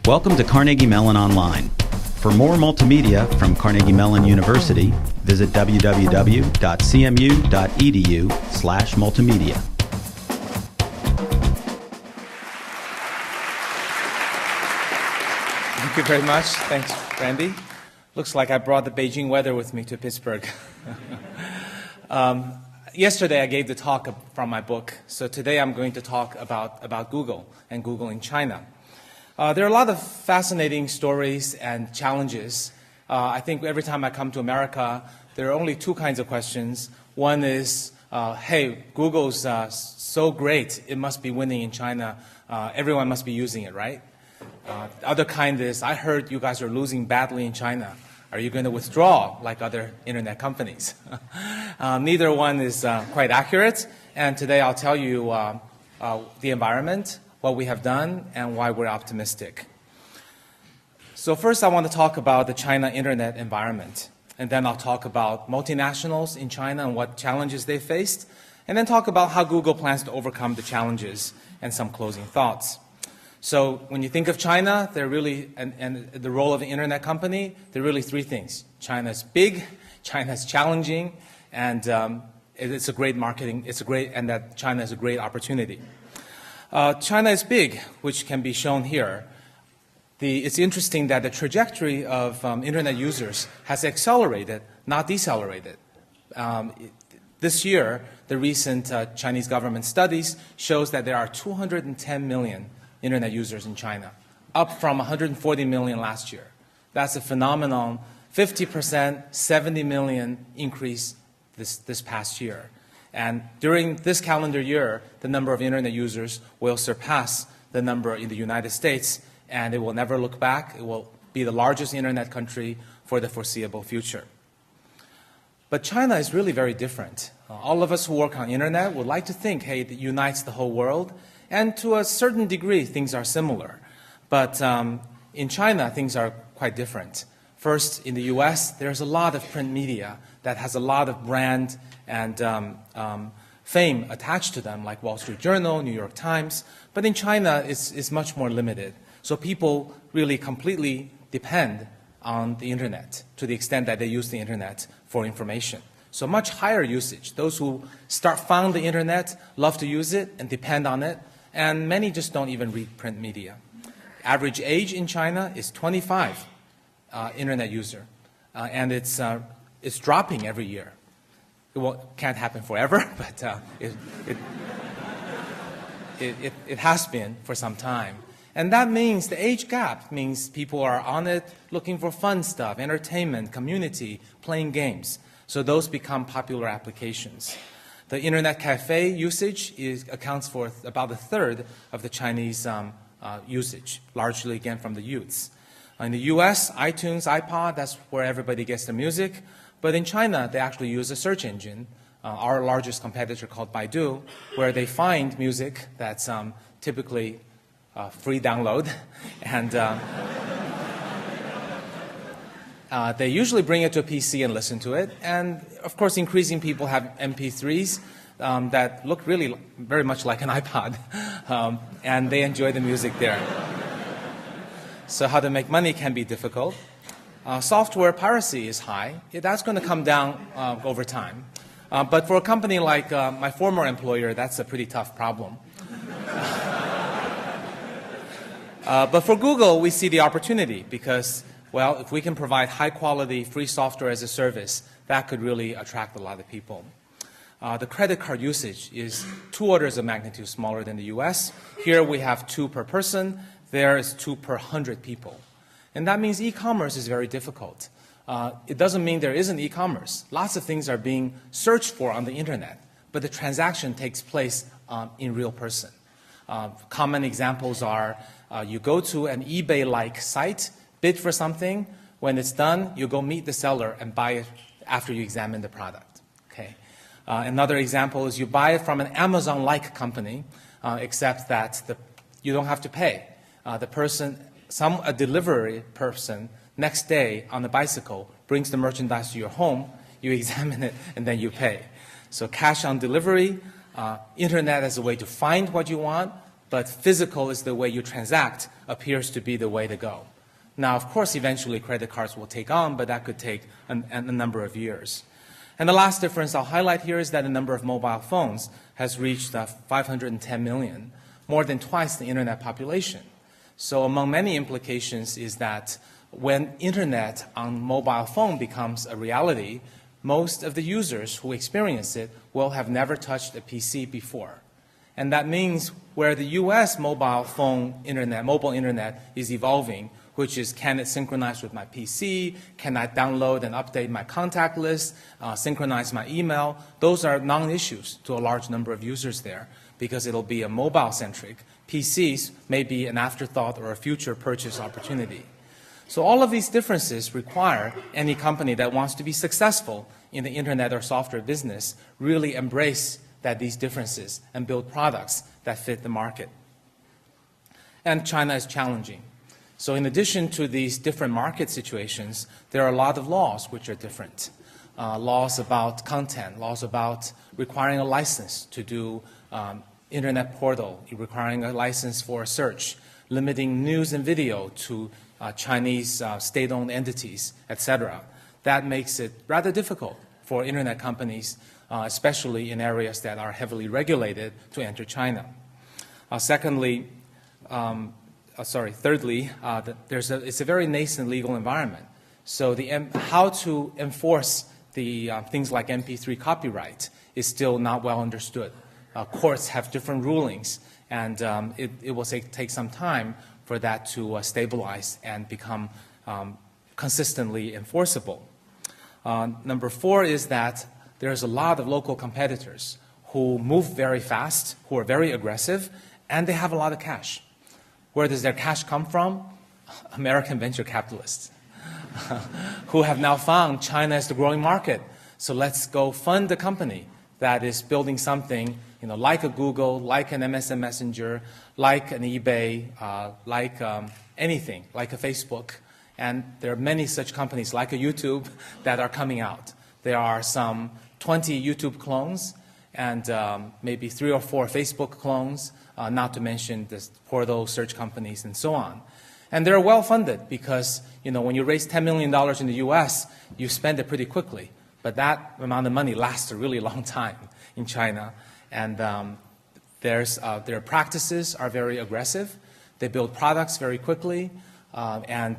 Welcome to Carnegie Mellon Online. For more multimedia from Carnegie Mellon University, visit www.cmu.edu/multimedia. Thank you very much. Thanks, Randy. Looks like I brought the Beijing weather with me to Pittsburgh. Yesterday I gave the talk from my book, so today I'm going to talk about Google and Google in China. There are a lot of fascinating stories and challenges. I think every time I come to America, there are only two kinds of questions. One is, hey, Google's so great, it must be winning in China. Everyone must be using it, right? The other kind is, I heard you guys are losing badly in China. Are you going to withdraw like other internet companies? Neither one is quite accurate. And today I'll tell you the environment, what we have done, and why we're optimistic. So first I want to talk about the China internet environment. And then I'll talk about multinationals in China and what challenges they faced. And then talk about how Google plans to overcome the challenges and some closing thoughts. So when you think of China, they're really, and the role of the internet company, there are really three things. China's big, China's challenging, and it's a great marketing, and that China is a great opportunity. China is big, which can be shown here. It's interesting that the trajectory of internet users has accelerated, not decelerated. This year, the recent Chinese government studies shows that there are 210 million internet users in China, up from 140 million last year. That's a phenomenon, 50%, 70 million increase this past year. And during this calendar year, the number of internet users will surpass the number in the United States, and it will never look back. It will be the largest internet country for the foreseeable future. But China is really very different. All of us who work on internet would like to think, hey, it unites the whole world. And to a certain degree, things are similar. But in China, things are quite different. First, in the US, there's a lot of print media that has a lot of brand and fame attached to them, like Wall Street Journal, New York Times. But in China, it's much more limited. So people really completely depend on the internet to the extent that they use the internet for information. So much higher usage. Those who found the internet love to use it and depend on it. And many just don't even read print media. Average age in China is 25 internet user. And it's dropping every year. It can't happen forever, but it has been for some time. And that means the age gap means people are on it looking for fun stuff, entertainment, community, playing games. So those become popular applications. The internet cafe usage accounts for about a third of the Chinese usage, largely again from the youths. In the US, iTunes, iPod, that's where everybody gets their music. But in China, they actually use a search engine, our largest competitor called Baidu, where they find music that's typically free download. And they usually bring it to a PC and listen to it. And of course, increasing people have MP3s that look really very much like an iPod. And they enjoy the music there. So how to make money can be difficult. Software piracy is high. That's going to come down over time. But for a company like my former employer, that's a pretty tough problem. But for Google, we see the opportunity because, well, if we can provide high-quality free software as a service, that could really attract a lot of people. The credit card usage is 2 orders of magnitude smaller than the US. Here we have 2 per person. There is 2 per 100 people. And that means e-commerce is very difficult. It doesn't mean there isn't e-commerce. Lots of things are being searched for on the internet, but the transaction takes place in real person. Common examples are you go to an eBay-like site, bid for something. When it's done, you go meet the seller and buy it after you examine the product. Okay. Another example is you buy it from an Amazon-like company, except that you don't have to pay. A delivery person next day on a bicycle brings the merchandise to your home, you examine it, and then you pay. So cash on delivery, internet as a way to find what you want, but physical is the way you transact appears to be the way to go. Now, of course, eventually credit cards will take on, but that could take a number of years. And the last difference I'll highlight here is that the number of mobile phones has reached 510 million, more than twice the internet population. So among many implications is that when internet on mobile phone becomes a reality, most of the users who experience it will have never touched a PC before. And that means where the US mobile internet is evolving, which is, can it synchronize with my PC? Can I download and update my contact list, synchronize my email? Those are non-issues to a large number of users there because it'll be a mobile-centric. PCs may be an afterthought or a future purchase opportunity. So all of these differences require any company that wants to be successful in the internet or software business really embrace these differences and build products that fit the market. And China is challenging. So in addition to these different market situations, there are a lot of laws which are different. Laws about content, laws about requiring a license to do internet portal, requiring a license for search, limiting news and video to Chinese state-owned entities, etc. That makes it rather difficult for internet companies, especially in areas that are heavily regulated, to enter China. Thirdly, it's a very nascent legal environment. So how to enforce the things like MP3 copyright is still not well understood. Courts have different rulings, and it will take some time for that to stabilize and become consistently enforceable. Number 4 is that there's a lot of local competitors who move very fast, who are very aggressive, and they have a lot of cash. Where does their cash come from? American venture capitalists who have now found China as the growing market. So let's go fund a company that is building something, like a Google, like an MSN Messenger, like an eBay, like anything, like a Facebook. And there are many such companies, like a YouTube, that are coming out. There are some 20 YouTube clones and maybe 3 or 4 Facebook clones, not to mention the portal search companies and so on. And they're well funded because, when you raise $10 million in the US, you spend it pretty quickly. But that amount of money lasts a really long time in China. And their practices are very aggressive. They build products very quickly. And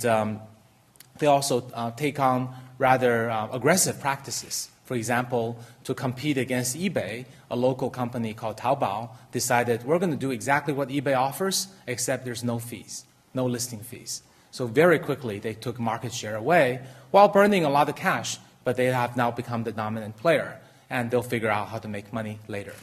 they also take on rather aggressive practices. For example, to compete against eBay, a local company called Taobao decided we're going to do exactly what eBay offers, except there's no fees, no listing fees. So very quickly they took market share away while burning a lot of cash, but they have now become the dominant player, and they'll figure out how to make money later.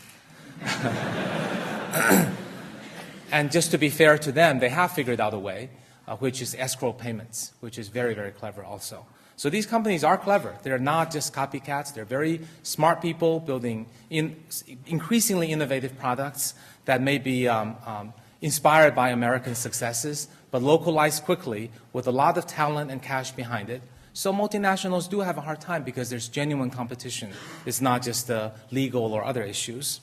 And just to be fair to them, they have figured out a way, which is escrow payments, which is very, very clever also. So these companies are clever. They're not just copycats. They're very smart people building increasingly innovative products that may be inspired by American successes, but localized quickly with a lot of talent and cash behind it. So multinationals do have a hard time because there's genuine competition. It's not just legal or other issues.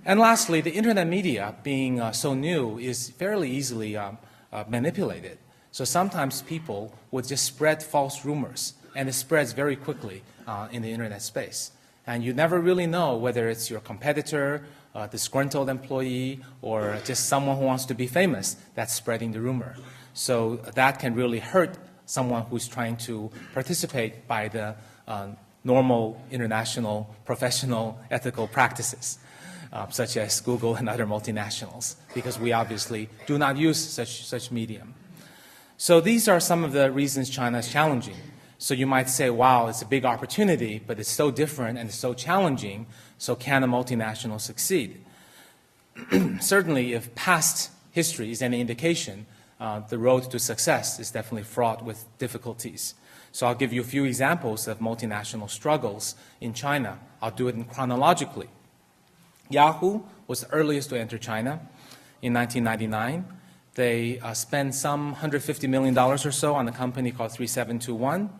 And lastly, the internet media, being so new, is fairly easily manipulated. So sometimes people would just spread false rumors, and it spreads very quickly in the internet space. And you never really know whether it's your competitor, a disgruntled employee, or just someone who wants to be famous that's spreading the rumor. So that can really hurt someone who's trying to participate by the normal international, professional, ethical practices, such as Google and other multinationals, because we obviously do not use such medium. So these are some of the reasons China is challenging. So you might say, wow, it's a big opportunity, but it's so different and it's so challenging, so can a multinational succeed? Certainly, if past history is any indication, the road to success is definitely fraught with difficulties. So I'll give you a few examples of multinational struggles in China. I'll do it chronologically. Yahoo was the earliest to enter China in 1999. They spent some $150 million or so on a company called 3721,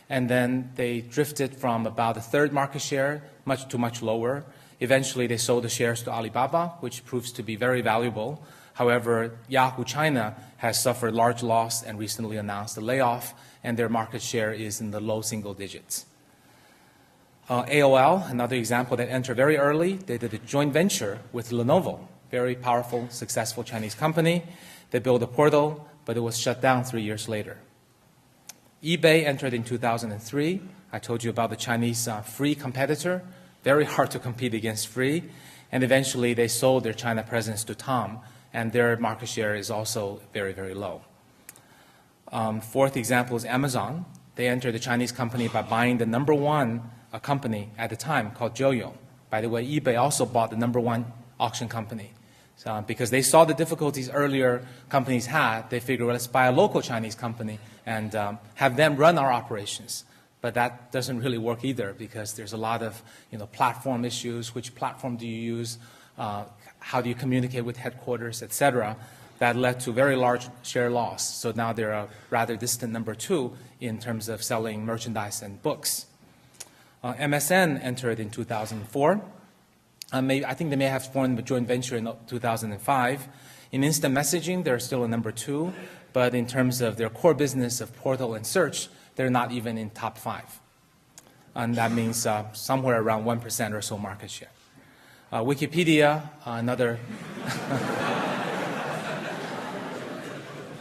and then they drifted from about a third market share to much lower. Eventually, they sold the shares to Alibaba, which proves to be very valuable. However, Yahoo China has suffered large loss and recently announced a layoff, and their market share is in the low single digits. AOL, another example that entered very early, they did a joint venture with Lenovo, very powerful, successful Chinese company. They built a portal, but it was shut down 3 years later. eBay entered in 2003. I told you about the Chinese free competitor. Very hard to compete against free. And eventually they sold their China presence to Tom, and their market share is also very, very low. Fourth example is Amazon. They entered the Chinese company by buying the number one company at the time called Joyo. By the way, eBay also bought the number one auction company. So, because they saw the difficulties earlier companies had, they figured, well, let's buy a local Chinese company and have them run our operations. But that doesn't really work either, because there's a lot of platform issues. Which platform do you use? How do you communicate with headquarters, et cetera? That led to very large share loss. So now they're a rather distant number two in terms of selling merchandise and books. MSN entered in 2004. I think they may have formed a joint venture in 2005. In instant messaging, they're still a number two, but in terms of their core business of portal and search, they're not even in top 5. And that means somewhere around 1% or so market share. Wikipedia, another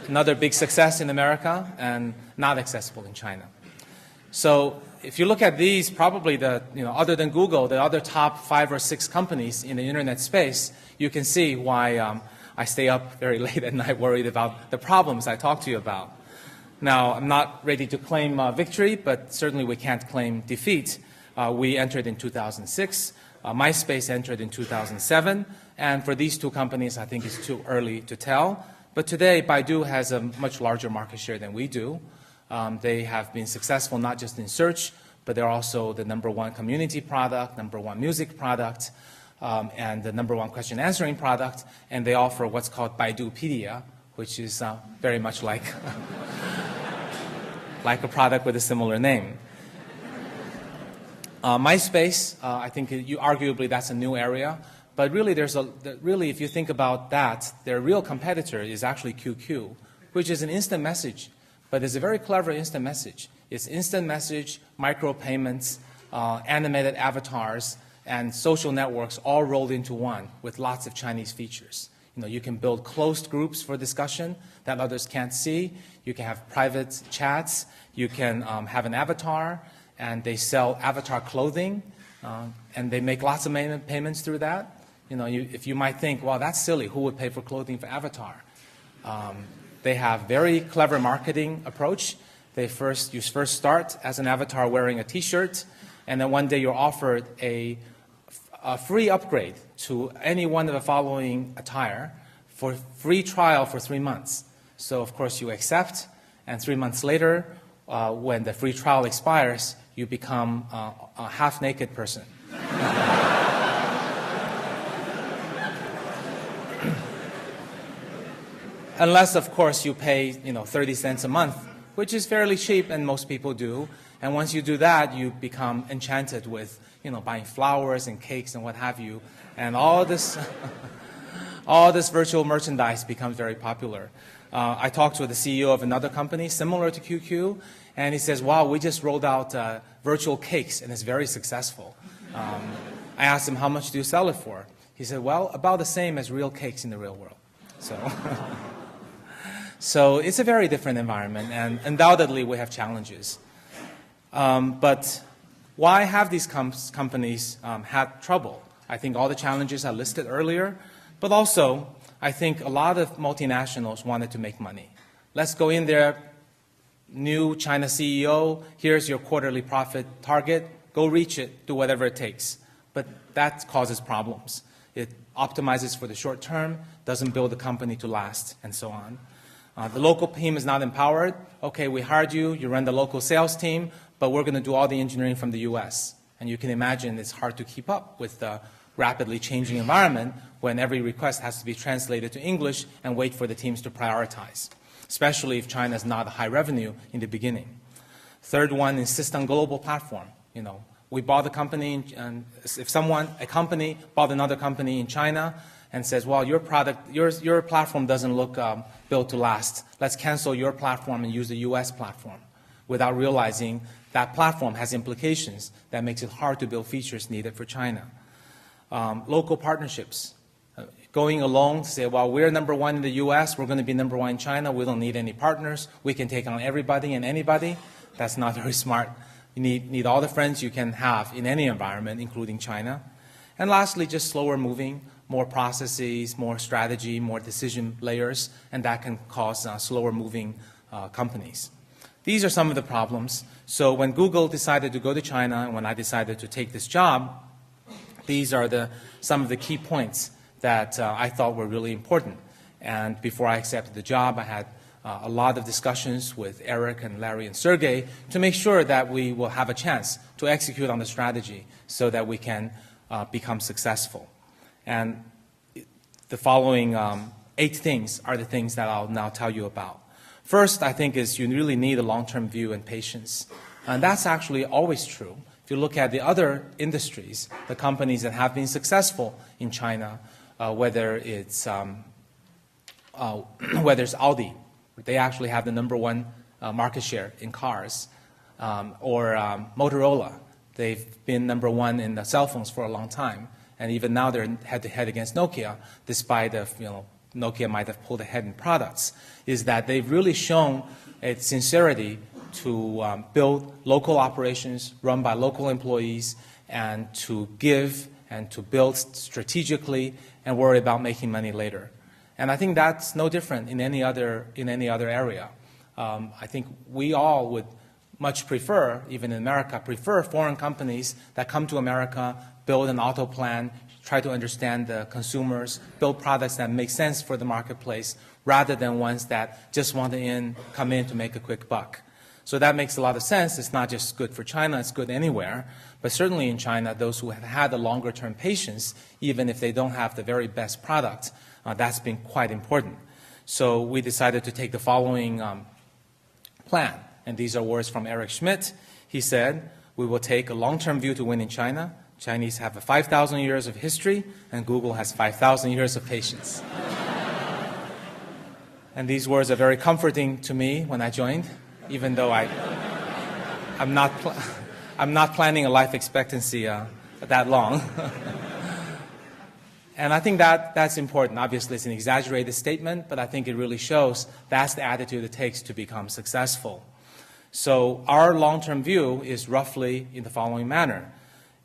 another big success in America and not accessible in China. So if you look at these, probably other than Google, the other top 5 or 6 companies in the internet space, you can see why I stay up very late at night worried about the problems I talked to you about. Now, I'm not ready to claim victory, but certainly we can't claim defeat. We entered in 2006. MySpace entered in 2007. And for these two companies, I think it's too early to tell. But today, Baidu has a much larger market share than we do. They have been successful not just in search, but they're also the number one community product, number one music product, and the number one question answering product. And they offer what's called Baidupedia, which is very much like like a product with a similar name. MySpace, I think arguably that's a new area, but really if you think about that, their real competitor is actually QQ, which is an instant message, but it's a very clever instant message. It's instant message, micropayments, animated avatars, and social networks all rolled into one with lots of Chinese features. You can build closed groups for discussion that others can't see. You can have private chats. You can have an avatar, and they sell avatar clothing, and they make lots of payments through that. If you might think, well, that's silly. Who would pay for clothing for avatar? They have very clever marketing approach. You first start as an avatar wearing a T-shirt, and then one day you're offered a free upgrade to any one of the following attire for free trial for 3 months. So, of course, you accept, and 3 months later, when the free trial expires, you become a half-naked person. Unless, of course, you pay 30 cents a month, which is fairly cheap, and most people do. And once you do that, you become enchanted with buying flowers and cakes and what have you, and all this all this virtual merchandise becomes very popular. I talked with the CEO of another company similar to QQ, and he says, wow, we just rolled out virtual cakes, and it's very successful. I asked him, how much do you sell it for? He said, well, about the same as real cakes in the real world. So it's a very different environment, and undoubtedly we have challenges. But why have these companies had trouble? I think all the challenges I listed earlier, but also I think a lot of multinationals wanted to make money. Let's go in there, new China CEO, here's your quarterly profit target, go reach it, do whatever it takes. But that causes problems. It optimizes for the short term, doesn't build the company to last, and so on. The local team is not empowered. Okay, we hired you, you run the local sales team, but we're going to do all the engineering from the US. And you can imagine it's hard to keep up with the rapidly changing environment when every request has to be translated to English and wait for the teams to prioritize, especially if China is not a high revenue in the beginning. Third one, insist on global platform. we bought a company, and if a company bought another company in China and says, well, your platform doesn't look built to last, let's cancel your platform and use the US platform, without realizing that platform has implications that makes it hard to build features needed for China. Local partnerships. Going alone to say, well, we're number one in the US, we're going to be number one in China, we don't need any partners, we can take on everybody and anybody. That's not very smart. You need all the friends you can have in any environment, including China. And lastly, just slower moving, more processes, more strategy, more decision layers, and that can cause slower moving companies. These are some of the problems. So when Google decided to go to China and when I decided to take this job, these are some of the key points that I thought were really important. And before I accepted the job, I had a lot of discussions with Eric and Larry and Sergey to make sure that we will have a chance to execute on the strategy so that we can become successful. And the following 8 things are the things that I'll now tell you about. First, I think, is you really need a long-term view and patience. And that's actually always true. If you look at the other industries, the companies that have been successful in China, whether it's Audi, they actually have the #1 market share in cars, or Motorola, they've been #1 in the cell phones for a long time, and even now they're head-to-head against Nokia, despite Nokia might have pulled ahead in products, is that they've really shown its sincerity to build local operations run by local employees and to give and to build strategically and worry about making money later. And I think that's no different in any other area. I think we all would much prefer, even in America, prefer foreign companies that come to America, build an auto plan, try to understand the consumers, build products that make sense for the marketplace, rather than ones that just want to come in to make a quick buck. So that makes a lot of sense. It's not just good for China, it's good anywhere. But certainly in China, those who have had the longer-term patience, even if they don't have the very best product, that's been quite important. So we decided to take the following plan. And these are words from Eric Schmidt. He said, we will take a long-term view to win in China. Chinese have 5,000 years of history, and Google has 5,000 years of patience. And these words are very comforting to me when I joined, even though I'm not planning a life expectancy that long. And I think that's important. Obviously, it's an exaggerated statement, but I think it really shows that's the attitude it takes to become successful. So our long-term view is roughly in the following manner.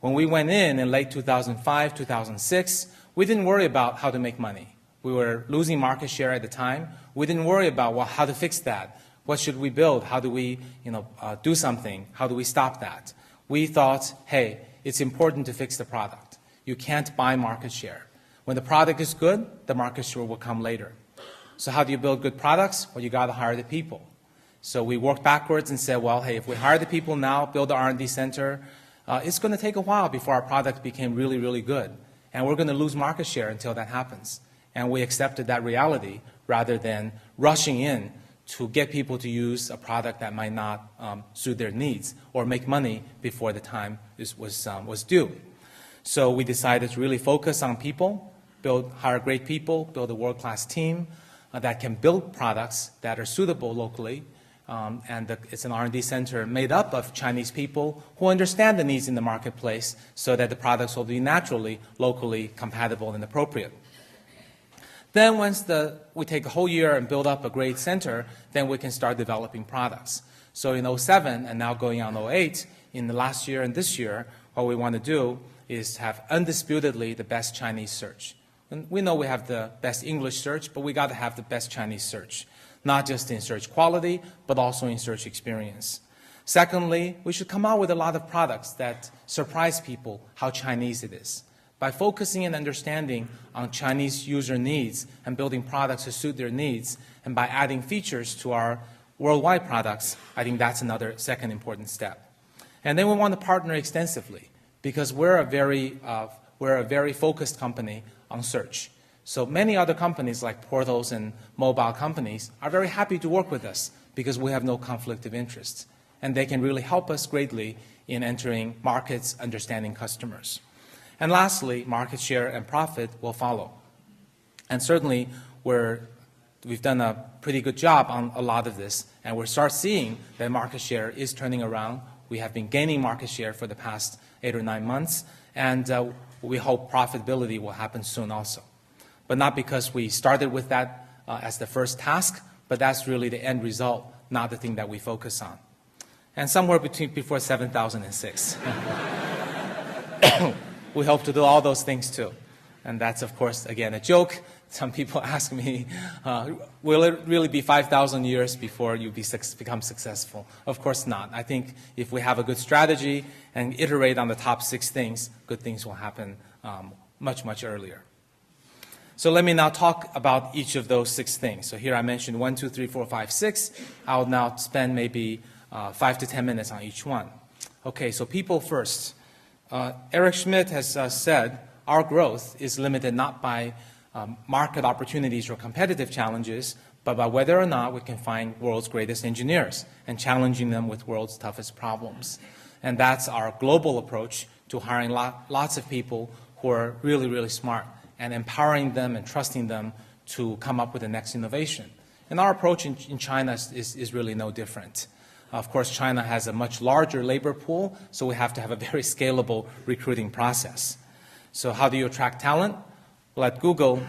When we went in late 2005, 2006, we didn't worry about how to make money. We were losing market share at the time. We didn't worry about, well, how to fix that. What should we build? How do we do something? How do we stop that? We thought, hey, it's important to fix the product. You can't buy market share. When the product is good, the market share will come later. So how do you build good products? Well, you got to hire the people. So we worked backwards and said, well, hey, if we hire the people now, build the R&D center, it's going to take a while before our product became really, really good. And we're going to lose market share until that happens. And we accepted that reality rather than rushing in to get people to use a product that might not suit their needs or make money before the time was due. So we decided to really focus on people, hire great people, build a world-class team that can build products that are suitable locally. It's an R&D center made up of Chinese people who understand the needs in the marketplace so that the products will be naturally, locally compatible and appropriate. Then once we take a whole year and build up a great center, then we can start developing products. So in 2007 and now going on 2008, in the last year and this year, what we want to do is have undisputedly the best Chinese search. And we know we have the best English search, but we got to have the best Chinese search, not just in search quality, but also in search experience. Secondly, we should come out with a lot of products that surprise people how Chinese it is. By focusing and understanding on Chinese user needs and building products to suit their needs, and by adding features to our worldwide products, I think that's another second important step. And then we want to partner extensively, because we're a very focused company on search. So many other companies like portals and mobile companies are very happy to work with us because we have no conflict of interest. and they can really help us greatly in entering markets, understanding customers. And lastly, market share and profit will follow. And certainly, we've done a pretty good job on a lot of this, and we'll start seeing that market share is turning around. We have been gaining market share for the past 8 or 9 months, and we hope profitability will happen soon also. But not because we started with that as the first task, but that's really the end result, not the thing that we focus on. And somewhere before 2006. We hope to do all those things too. And that's, of course, again, a joke. Some people ask me, will it really be 5,000 years before you become successful? Of course not. I think if we have a good strategy and iterate on the top 6 things, good things will happen much, much earlier. So let me now talk about each of those 6 things. So here I mentioned 1, 2, 3, 4, 5, 6. I'll now spend maybe 5 to 10 minutes on each one. Okay, so people first. Eric Schmidt has said our growth is limited not by market opportunities or competitive challenges, but by whether or not we can find world's greatest engineers and challenging them with world's toughest problems. And that's our global approach to hiring lots of people who are really, really smart and empowering them and trusting them to come up with the next innovation. And our approach in China is really no different. Of course, China has a much larger labor pool, so we have to have a very scalable recruiting process. So how do you attract talent? Well, at Google,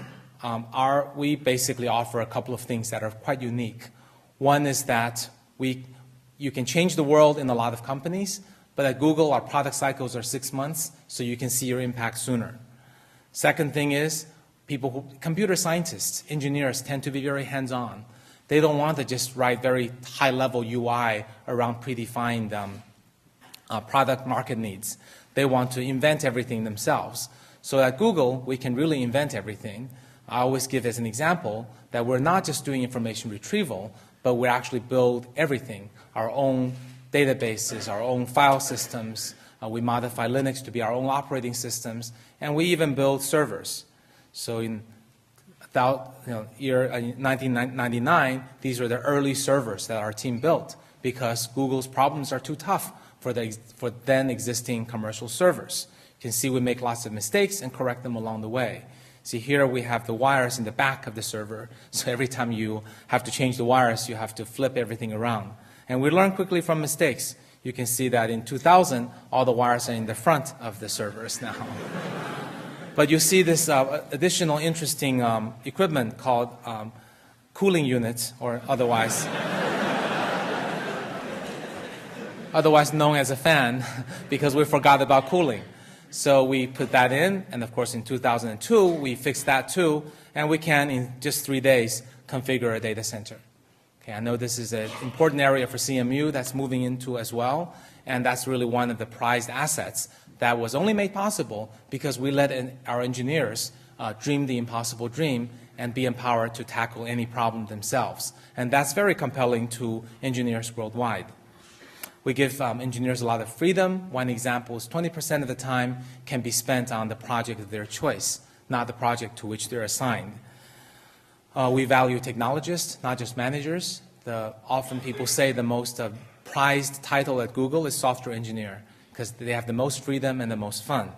we basically offer a couple of things that are quite unique. One is that you can change the world in a lot of companies, but at Google, our product cycles are 6 months, so you can see your impact sooner. Second thing is, computer scientists, engineers tend to be very hands-on. They don't want to just write very high-level UI around predefined product market needs. They want to invent everything themselves. So at Google, we can really invent everything. I always give as an example that we're not just doing information retrieval, but we actually build everything, our own databases, our own file systems. We modify Linux to be our own operating systems, and we even build servers. So in year 1999, these were the early servers that our team built because Google's problems are too tough for then existing commercial servers. You can see we make lots of mistakes and correct them along the way. See, here we have the wires in the back of the server, so every time you have to change the wires, you have to flip everything around. And we learn quickly from mistakes. You can see that in 2000, all the wires are in the front of the servers now. But you see this additional interesting equipment called cooling units, or otherwise known as a fan, because we forgot about cooling. So we put that in, and of course in 2002, we fixed that too, and we can, in just 3 days, configure a data center. Okay, I know this is an important area for CMU that's moving into as well, and that's really one of the prized assets that was only made possible because we let our engineers dream the impossible dream and be empowered to tackle any problem themselves. And that's very compelling to engineers worldwide. We give engineers a lot of freedom. One example is 20% of the time can be spent on the project of their choice, not the project to which they're assigned. We value technologists, not just managers. Often people say the most prized title at Google is software engineer because they have the most freedom and the most fun.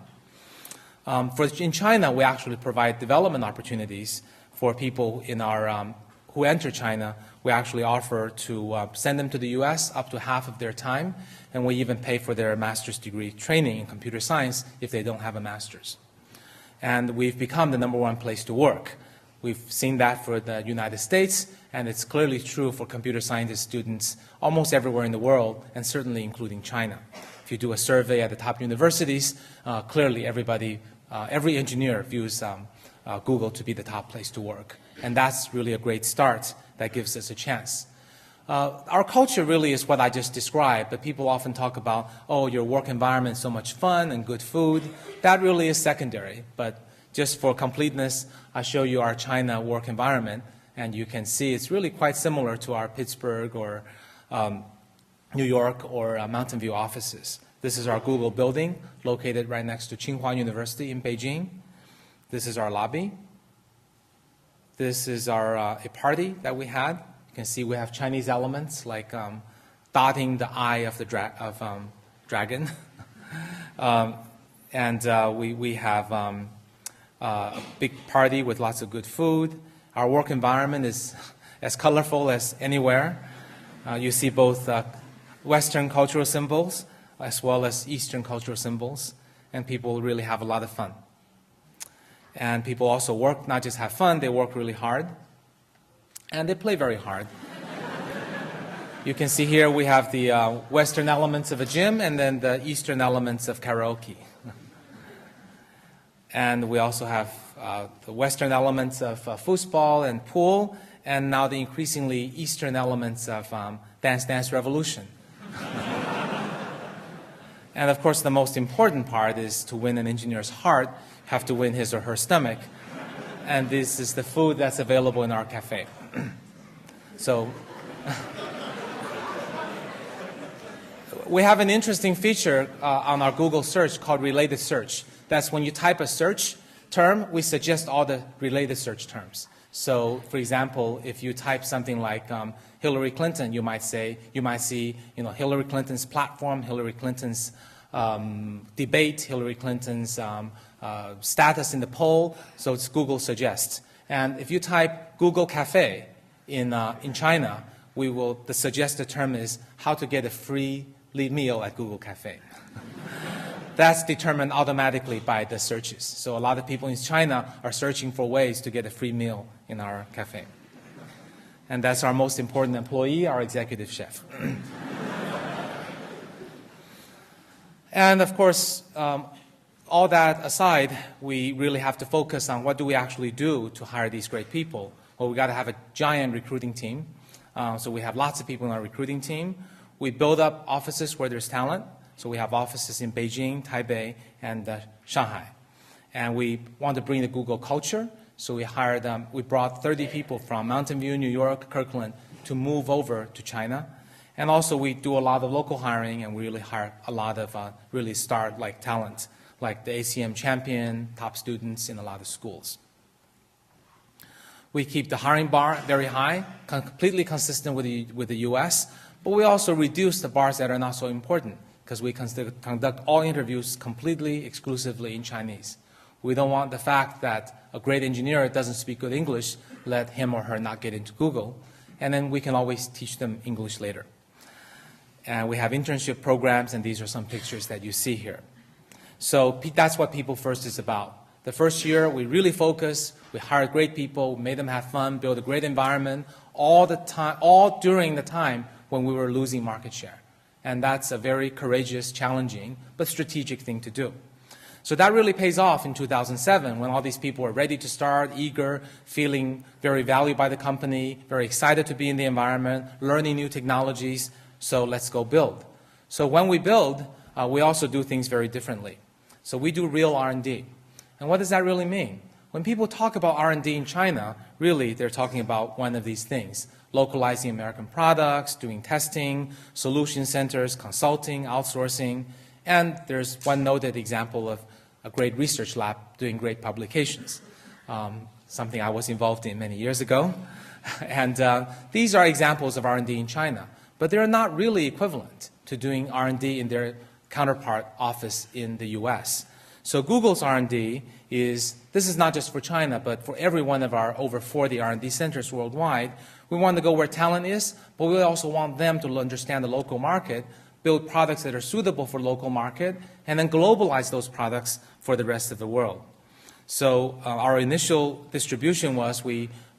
In China, we actually provide development opportunities for people who enter China. We actually offer to send them to the US up to half of their time, and we even pay for their master's degree training in computer science if they don't have a master's. And we've become the #1 place to work. We've seen that for the United States, and it's clearly true for computer scientist students almost everywhere in the world, and certainly including China. If you do a survey at the top universities, clearly every engineer views Google to be the top place to work. And that's really a great start that gives us a chance. Our culture really is what I just described, but people often talk about, oh, your work environment is so much fun and good food. That really is secondary, but just for completeness, I show you our China work environment, and you can see it's really quite similar to our Pittsburgh or New York or Mountain View offices. This is our Google building located right next to Tsinghua University in Beijing. This is our lobby. This is a party that we had. You can see we have Chinese elements like dotting the eye of the dragon. We have a big party with lots of good food. Our work environment is as colorful as anywhere. You see both Western cultural symbols as well as Eastern cultural symbols, and people really have a lot of fun. And people also work, not just have fun, they work really hard, and they play very hard. You can see here we have the Western elements of a gym and then the Eastern elements of karaoke. And we also have the Western elements of foosball and pool, and now the increasingly Eastern elements of Dance Dance Revolution. And of course, the most important part is to win an engineer's heart, you have to win his or her stomach. And this is the food that's available in our cafe. So we have an interesting feature on our Google search called related search. That's when you type a search term, we suggest all the related search terms. So, for example, if you type something like Hillary Clinton, you might see, Hillary Clinton's platform, Hillary Clinton's debate, Hillary Clinton's status in the poll. So it's Google suggests. And if you type Google Cafe in China, the suggested term is how to get a free meal at Google Cafe. That's determined automatically by the searches. So a lot of people in China are searching for ways to get a free meal in our cafe. And that's our most important employee, our executive chef. And of course, all that aside, we really have to focus on what do we actually do to hire these great people. Well, we got to have a giant recruiting team. So we have lots of people in our recruiting team. We build up offices where there's talent. So we have offices in Beijing, Taipei, and Shanghai. And we want to bring the Google culture. So we brought 30 people from Mountain View, New York, Kirkland to move over to China. And also we do a lot of local hiring, and we really hire a lot of really star-like talent, like the ACM champion, top students in a lot of schools. We keep the hiring bar very high, completely consistent with the US, but we also reduce the bars that are not so important, because we conduct all interviews completely, exclusively in Chinese. We don't want the fact that a great engineer doesn't speak good English, let him or her not get into Google, and then we can always teach them English later. And we have internship programs, and these are some pictures that you see here. So that's what People First is about. The first year, we really focus, we hired great people, made them have fun, build a great environment, all during the time when we were losing market share. And that's a very courageous, challenging, but strategic thing to do. So that really pays off in 2007 when all these people were ready to start, eager, feeling very valued by the company, very excited to be in the environment, learning new technologies. So let's go build. So when we build, we also do things very differently. So we do real R&D. And what does that really mean? When people talk about R&D in China, really they're talking about one of these things: localizing American products, doing testing, solution centers, consulting, outsourcing, and there's one noted example of a great research lab doing great publications, something I was involved in many years ago. And these are examples of R&D in China, but they're not really equivalent to doing R&D in their counterpart office in the US. So Google's R&D this is not just for China, but for every one of our over 40 R&D centers worldwide. We want to go where talent is, but we also want them to understand the local market, build products that are suitable for local market, and then globalize those products for the rest of the world. So our initial distribution was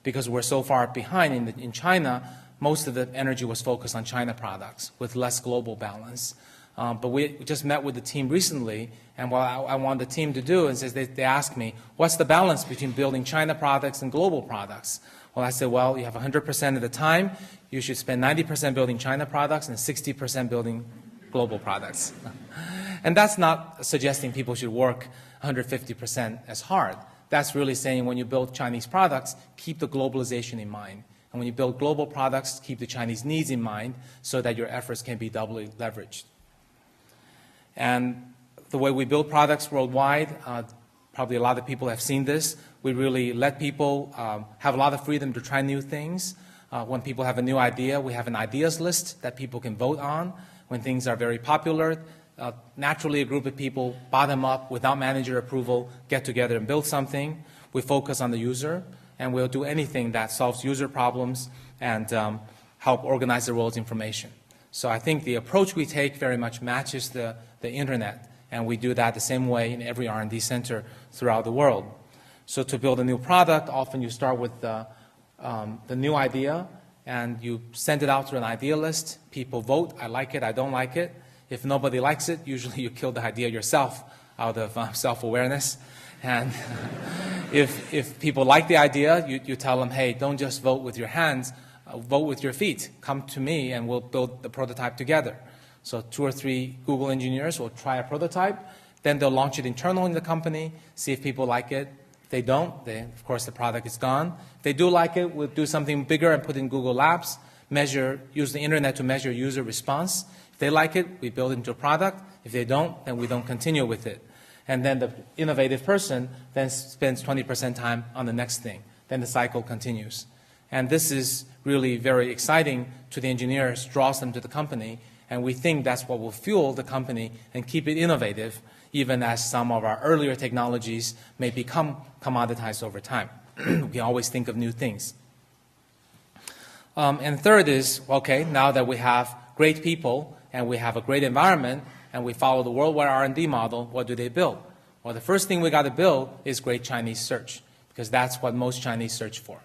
because we're so far behind in China, most of the energy was focused on China products with less global balance. But we just met with the team recently, and what I want the team to do is they asked me, what's the balance between building China products and global products? Well, I said, well, you have 100% of the time. You should spend 90% building China products and 60% building global products. And that's not suggesting people should work 150% as hard. That's really saying when you build Chinese products, keep the globalization in mind. And when you build global products, keep the Chinese needs in mind so that your efforts can be doubly leveraged. And the way we build products worldwide, probably a lot of people have seen this. We really let people have a lot of freedom to try new things. When people have a new idea, we have an ideas list that people can vote on. When things are very popular, naturally a group of people, bottom up, without manager approval, get together and build something. We focus on the user, and we'll do anything that solves user problems and help organize the world's information. So I think the approach we take very much matches the internet, and we do that the same way in every R&D center throughout the world. So to build a new product, often you start with the new idea, and you send it out to an idea list. People vote, I like it, I don't like it. If nobody likes it, usually you kill the idea yourself out of self-awareness. And if people like the idea, you tell them, hey, don't just vote with your hands, vote with your feet. Come to me and we'll build the prototype together. So 2 or 3 Google engineers will try a prototype, then they'll launch it internally in the company, see if people like it. If they don't, then of course the product is gone. If they do like it, we'll do something bigger and put it in Google Labs, use the internet to measure user response. If they like it, we build it into a product. If they don't, then we don't continue with it. And then the innovative person then spends 20% time on the next thing. Then the cycle continues. And this is really very exciting to the engineers, draws them to the company, and we think that's what will fuel the company and keep it innovative, even as some of our earlier technologies may become commoditized over time. We can always think of new things. And third is, okay, now that we have great people and we have a great environment and we follow the worldwide R&D model, what do they build? Well, the first thing we got to build is great Chinese search, because that's what most Chinese search for.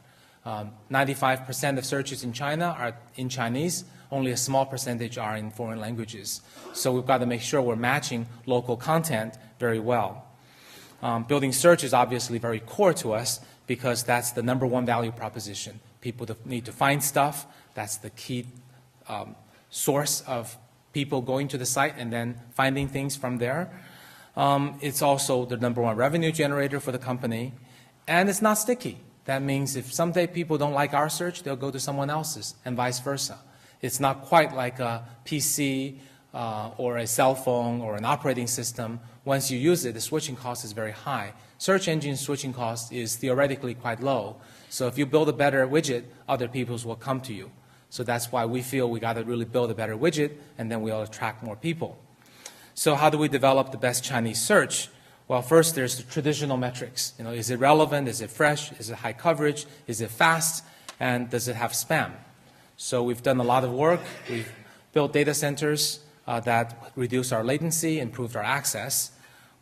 95% of searches in China are in Chinese. Only a small percentage are in foreign languages. So we've got to make sure we're matching local content very well. Building search is obviously very core to us because that's the #1 value proposition. People need to find stuff. That's the key source of people going to the site and then finding things from there. It's also the #1 revenue generator for the company. And it's not sticky. That means if someday people don't like our search, they'll go to someone else's and vice versa. It's not quite like a PC or a cell phone or an operating system. Once you use it, the switching cost is very high. Search engine switching cost is theoretically quite low. So if you build a better widget, other people will come to you. So that's why we feel we got to really build a better widget, and then we'll attract more people. So how do we develop the best Chinese search? Well, first there's the traditional metrics. Is it relevant? Is it fresh? Is it high coverage? Is it fast? And does it have spam? So we've done a lot of work. We've built data centers that reduce our latency, improved our access.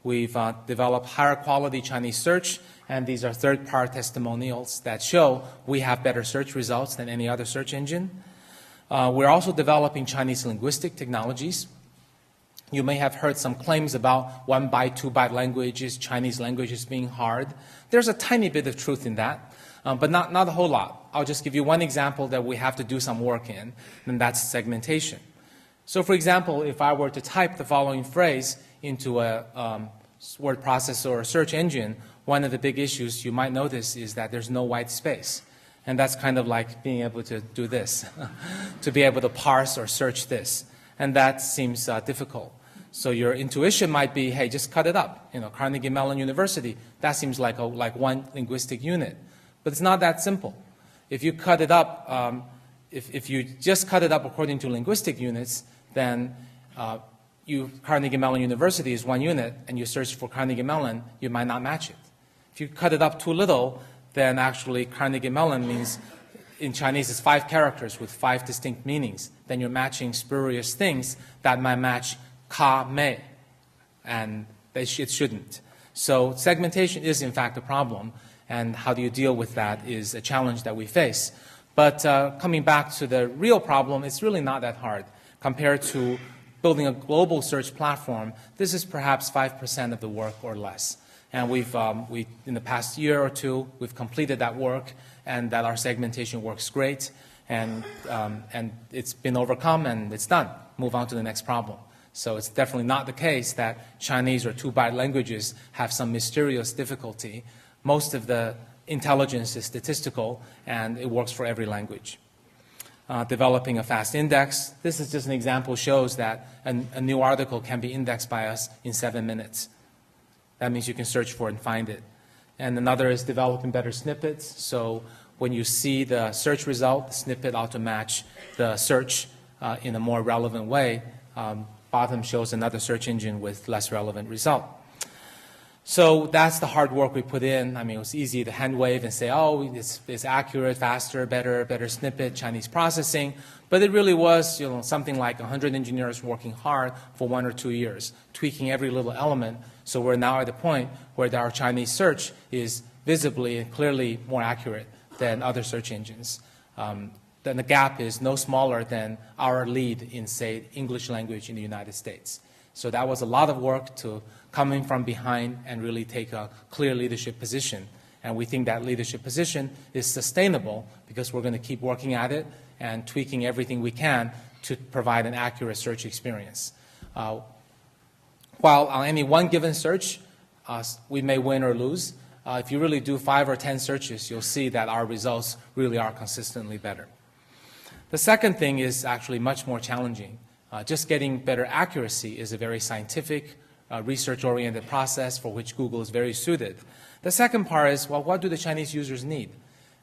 We've developed higher quality Chinese search, and these are third-party testimonials that show we have better search results than any other search engine. We're also developing Chinese linguistic technologies. You may have heard some claims about 1-byte, 2-byte languages, Chinese languages being hard. There's a tiny bit of truth in that, but not a whole lot. I'll just give you one example that we have to do some work in, and that's segmentation. So for example, if I were to type the following phrase into a word processor or a search engine, one of the big issues you might notice is that there's no white space. And that's kind of like being able to do this, to be able to parse or search this. And that seems difficult. So your intuition might be, hey, just cut it up. Carnegie Mellon University, that seems like one linguistic unit. But it's not that simple. If you cut it up, if you just cut it up according to linguistic units, then Carnegie Mellon University is one unit, and you search for Carnegie Mellon, you might not match it. If you cut it up too little, then actually Carnegie Mellon means, in Chinese, it's 5 characters with 5 distinct meanings. Then you're matching spurious things that might match ka mei, and it shouldn't. So segmentation is, in fact, a problem, and how do you deal with that is a challenge that we face. But coming back to the real problem, it's really not that hard. Compared to building a global search platform, this is perhaps 5% of the work or less. And in the past year or two, we've completed that work, and that our segmentation works great, and it's been overcome, and it's done. Move on to the next problem. So it's definitely not the case that Chinese or 2-byte languages have some mysterious difficulty. Most of the intelligence is statistical, and it works for every language. Developing a fast index. This is just an example, shows that a new article can be indexed by us in 7 minutes. That means you can search for it and find it. And another is developing better snippets. So when you see the search result, the snippet ought to match the search in a more relevant way. Bottom shows another search engine with less relevant result. So that's the hard work we put in. I mean, it was easy to hand wave and say, oh, it's accurate, faster, better snippet, Chinese processing. But it really was, something like 100 engineers working hard for 1 or 2 years, tweaking every little element. So we're now at the point where our Chinese search is visibly and clearly more accurate than other search engines. Then the gap is no smaller than our lead in, say, English language in the United States. So that was a lot of work to come in from behind and really take a clear leadership position. And we think that leadership position is sustainable because we're going to keep working at it and tweaking everything we can to provide an accurate search experience. While on any one given search, we may win or lose, if you really do 5 or 10 searches, you'll see that our results really are consistently better. The second thing is actually much more challenging. Just getting better accuracy is a very scientific, research-oriented process for which Google is very suited. The second part is, well, what do the Chinese users need?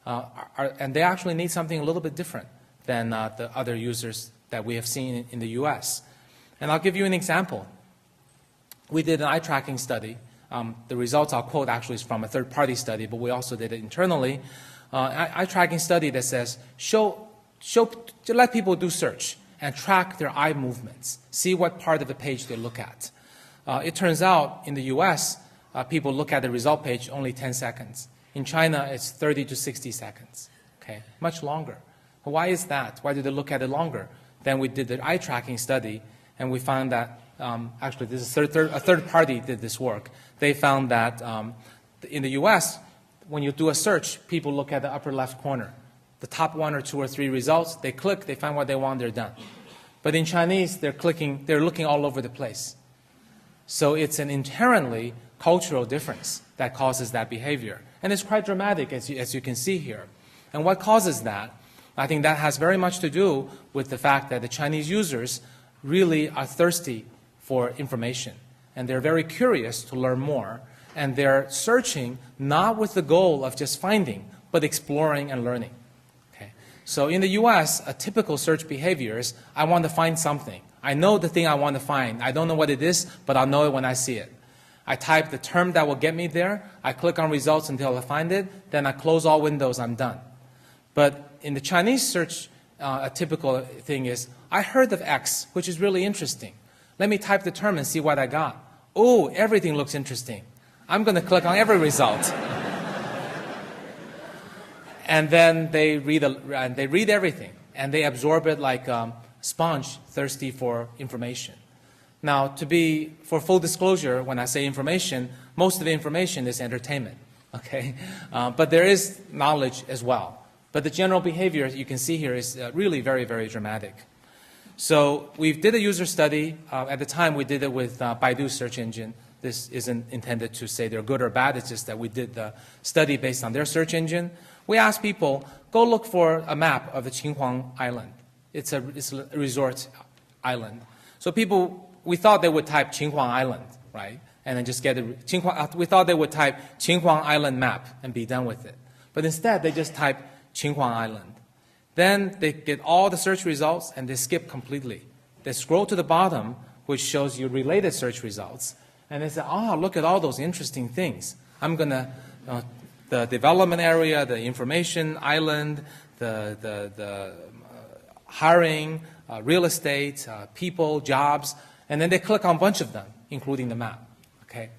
And they actually need something a little bit different than the other users that we have seen in the US. And I'll give you an example. We did an eye tracking study. The results I'll quote actually is from a third-party study, but we also did it internally. Eye tracking study that says, let people do search and track their eye movements, see what part of the page they look at. It turns out in the US, people look at the result page only 10 seconds. In China, it's 30 to 60 seconds, okay? Much longer. Why is that? Why do they look at it longer? Then we did the eye tracking study, and we found that, actually, this is a third party did this work. They found that in the US, when you do a search, people look at the upper left corner. The top 1 or 2 or 3 results, they click, they find what they want, they're done. But in Chinese, they're looking all over the place. So it's an inherently cultural difference that causes that behavior. And it's quite dramatic, as you can see here. And what causes that? I think that has very much to do with the fact that the Chinese users really are thirsty for information. And they're very curious to learn more. And they're searching not with the goal of just finding, but exploring and learning. So in the US, a typical search behavior is, I want to find something. I know the thing I want to find. I don't know what it is, but I'll know it when I see it. I type the term that will get me there. I click on results until I find it. Then I close all windows. I'm done. But in the Chinese search, a typical thing is, I heard of X, which is really interesting. Let me type the term and see what I got. Oh, everything looks interesting. I'm going to click on every result. And then they read everything, and they absorb it like a sponge thirsty for information. Now, for full disclosure, when I say information, most of the information is entertainment, okay? But there is knowledge as well. But the general behavior you can see here is really very, very dramatic. So we did a user study. At the time, we did it with Baidu search engine. This isn't intended to say they're good or bad. It's just that we did the study based on their search engine. We asked people, go look for a map of the Qinhuang Island. It's a resort island. So we thought they would type Qinhuang Island, right? And then just get we thought they would type Qinhuang Island map and be done with it. But instead, they just type Qinhuang Island. Then they get all the search results, and they skip completely. They scroll to the bottom, which shows you related search results. And they say, look at all those interesting things. I'm going to... the development area, the information island, the hiring, real estate, people, jobs, and then they click on a bunch of them, including the map. Okay?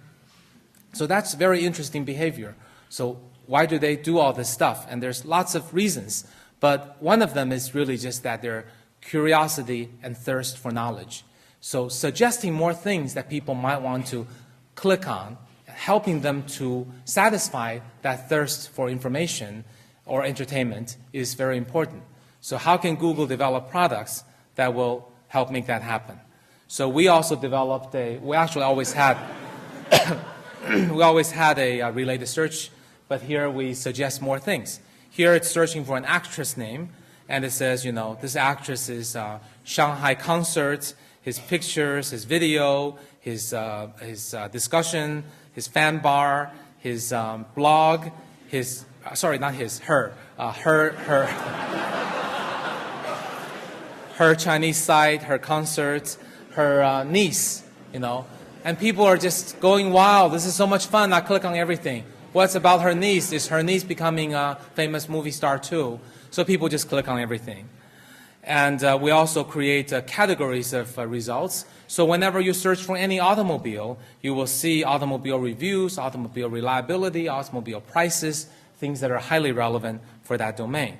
So that's very interesting behavior. So why do they do all this stuff? And there's lots of reasons, but one of them is really just that their curiosity and thirst for knowledge. So suggesting more things that people might want to click on, helping them to satisfy that thirst for information or entertainment is very important. So how can Google develop products that will help make that happen? So we also developed we actually always had, a related search, but here we suggest more things. Here it's searching for an actress name, and it says, this actress is Shanghai concert, his pictures, his video, his discussion, his fan bar, his blog, his sorry, not his, her Chinese site, her concerts, her niece, and people are just going, wow, this is so much fun. I click on everything. What's about her niece? Is her niece becoming a famous movie star too? So people just click on everything. And we also create categories of results. So whenever you search for any automobile, you will see automobile reviews, automobile reliability, automobile prices, things that are highly relevant for that domain.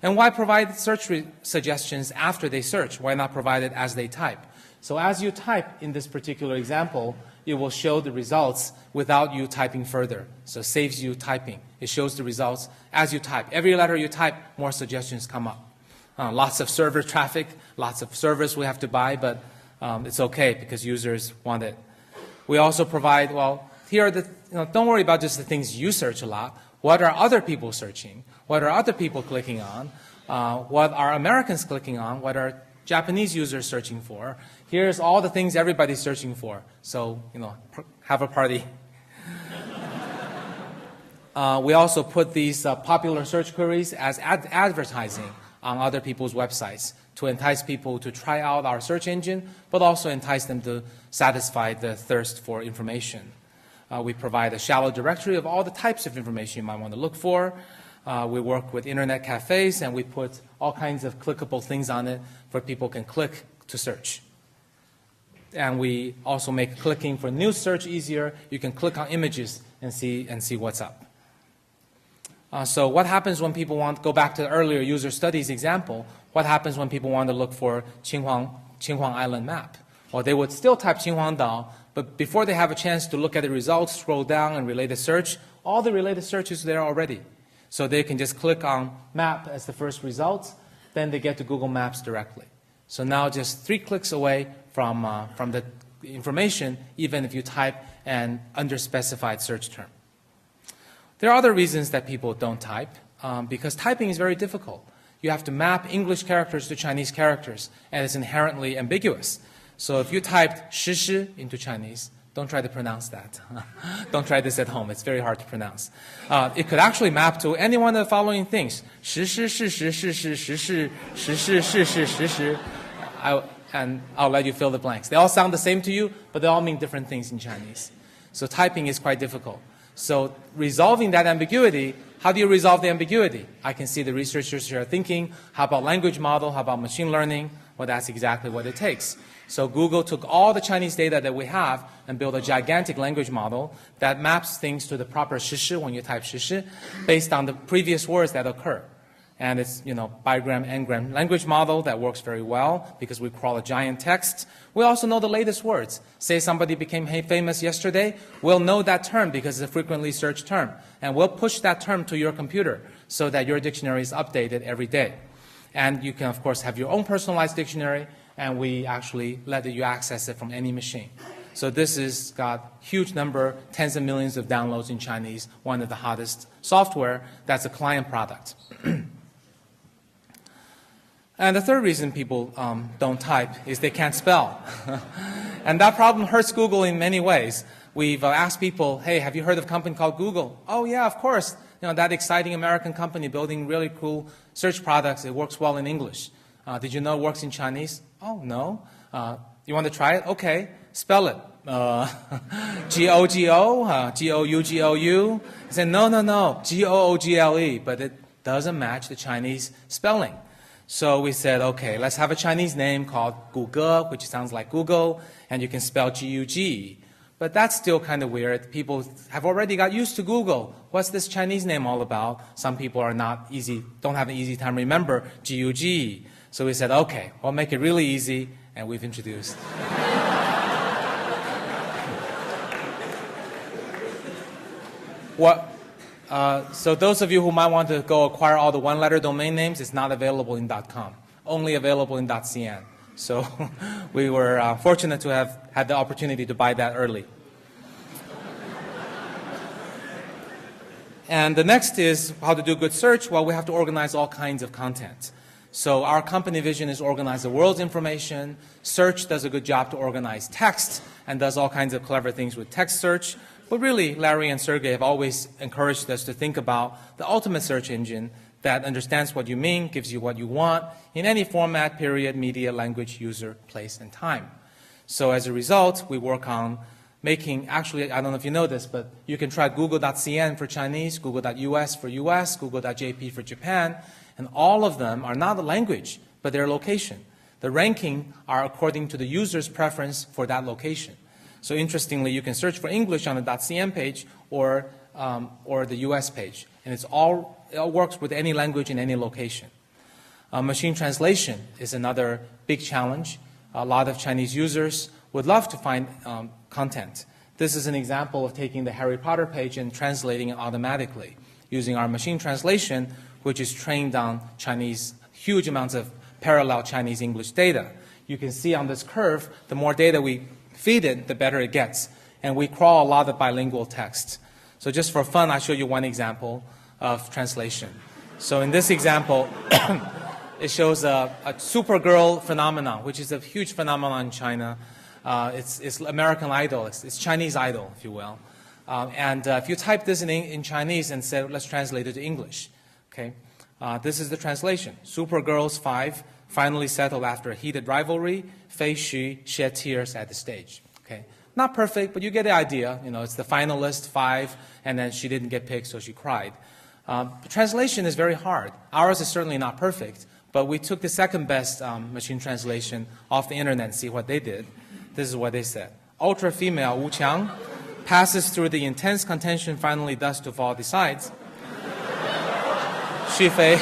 And why provide search suggestions after they search? Why not provide it as they type? So as you type in this particular example, it will show the results without you typing further. So it saves you typing. It shows the results as you type. Every letter you type, more suggestions come up. Lots of server traffic, lots of servers we have to buy, but it's okay because users want it. We also provide, well, here are the, don't worry about just the things you search a lot. What are other people searching? What are other people clicking on? What are Americans clicking on? What are Japanese users searching for? Here's all the things everybody's searching for. So, have a party. We also put these popular search queries as advertising on other people's websites to entice people to try out our search engine, but also entice them to satisfy the thirst for information. We provide a shallow directory of all the types of information you might want to look for. We work with internet cafes, and we put all kinds of clickable things on it for people can click to search. And we also make clicking for news search easier. You can click on images and see what's up. So what happens when people go back to the earlier user studies example, what happens when people want to look for Qinhuang Island map? Well, they would still type Qinhuangdao, but before they have a chance to look at the results, scroll down and related search, all the related search is there already. So they can just click on map as the first result, then they get to Google Maps directly. So now just 3 clicks away from the information, even if you type an underspecified search term. There are other reasons that people don't type, because typing is very difficult. You have to map English characters to Chinese characters, and it's inherently ambiguous. So if you typed 时时 into Chinese, don't try to pronounce that. Don't try this at home. It's very hard to pronounce. It could actually map to any one of the following things. 时时事实事实时事时事事事时时 and I'll let you fill the blanks. They all sound the same to you, but they all mean different things in Chinese. So typing is quite difficult. So resolving that ambiguity, how do you resolve the ambiguity? I can see the researchers here are thinking, how about language model? How about machine learning? Well, that's exactly what it takes. So Google took all the Chinese data that we have and built a gigantic language model that maps things to the proper 时时 when you type 时时 based on the previous words that occur. And it's, bigram, n-gram language model that works very well because we crawl a giant text. We also know the latest words. Say somebody became famous yesterday, we'll know that term because it's a frequently searched term. And we'll push that term to your computer so that your dictionary is updated every day. And you can, of course, have your own personalized dictionary, and we actually let you access it from any machine. So this has got huge number, tens of millions of downloads in Chinese, one of the hottest software that's a client product. And the third reason people don't type is they can't spell. And that problem hurts Google in many ways. We've asked people, hey, have you heard of a company called Google? Oh, yeah, of course. That exciting American company building really cool search products. It works well in English. Did you know it works in Chinese? Oh, no. You want to try it? Okay. Spell it. G-O-G-O, G-O-U-G-O-U. I said, no, G-O-O-G-L-E. But it doesn't match the Chinese spelling. So we said, okay, let's have a Chinese name called Google, which sounds like Google, and you can spell G-U-G. But that's still kind of weird. People have already got used to Google. What's this Chinese name all about? Some people don't have an easy time remember G-U-G. So we said, okay, we'll make it really easy, and we've introduced. So those of you who might want to go acquire all the one-letter domain names, it's not available in .com, only available in .cn. So we were fortunate to have had the opportunity to buy that early. And the next is how to do good search. Well, we have to organize all kinds of content. So our company vision is organize the world's information. Search does a good job to organize text and does all kinds of clever things with text search. But really, Larry and Sergey have always encouraged us to think about the ultimate search engine that understands what you mean, gives you what you want, in any format, period, media, language, user, place, and time. So as a result, we work on making, actually, I don't know if you know this, but you can try google.cn for Chinese, google.us for US, google.jp for Japan, and all of them are not the language, but their location. The ranking are according to the user's preference for that location. So interestingly, you can search for English on the .cn page or the US page, and it all works with any language in any location. Machine translation is another big challenge. A lot of Chinese users would love to find content. This is an example of taking the Harry Potter page and translating it automatically using our machine translation, which is trained on Chinese, huge amounts of parallel Chinese-English data. You can see on this curve, the more data we feed it, the better it gets. And we crawl a lot of bilingual text. So just for fun, I'll show you one example of translation. So in this example, it shows a Supergirl phenomenon, which is a huge phenomenon in China. It's American Idol. It's Chinese Idol, if you will. If you type this in Chinese and say, let's translate it to English, okay? This is the translation. Supergirls 5 finally settled after a heated rivalry. Fei Xu shed tears at the stage. Okay? Not perfect, but you get the idea. You know, it's the finalist 5, and then she didn't get picked, so she cried. The translation is very hard. Ours is certainly not perfect, but we took the second best machine translation off the internet and see what they did. This is what they said. Ultra female Wu Qiang passes through the intense contention, finally dust to fall decides. Xu Fei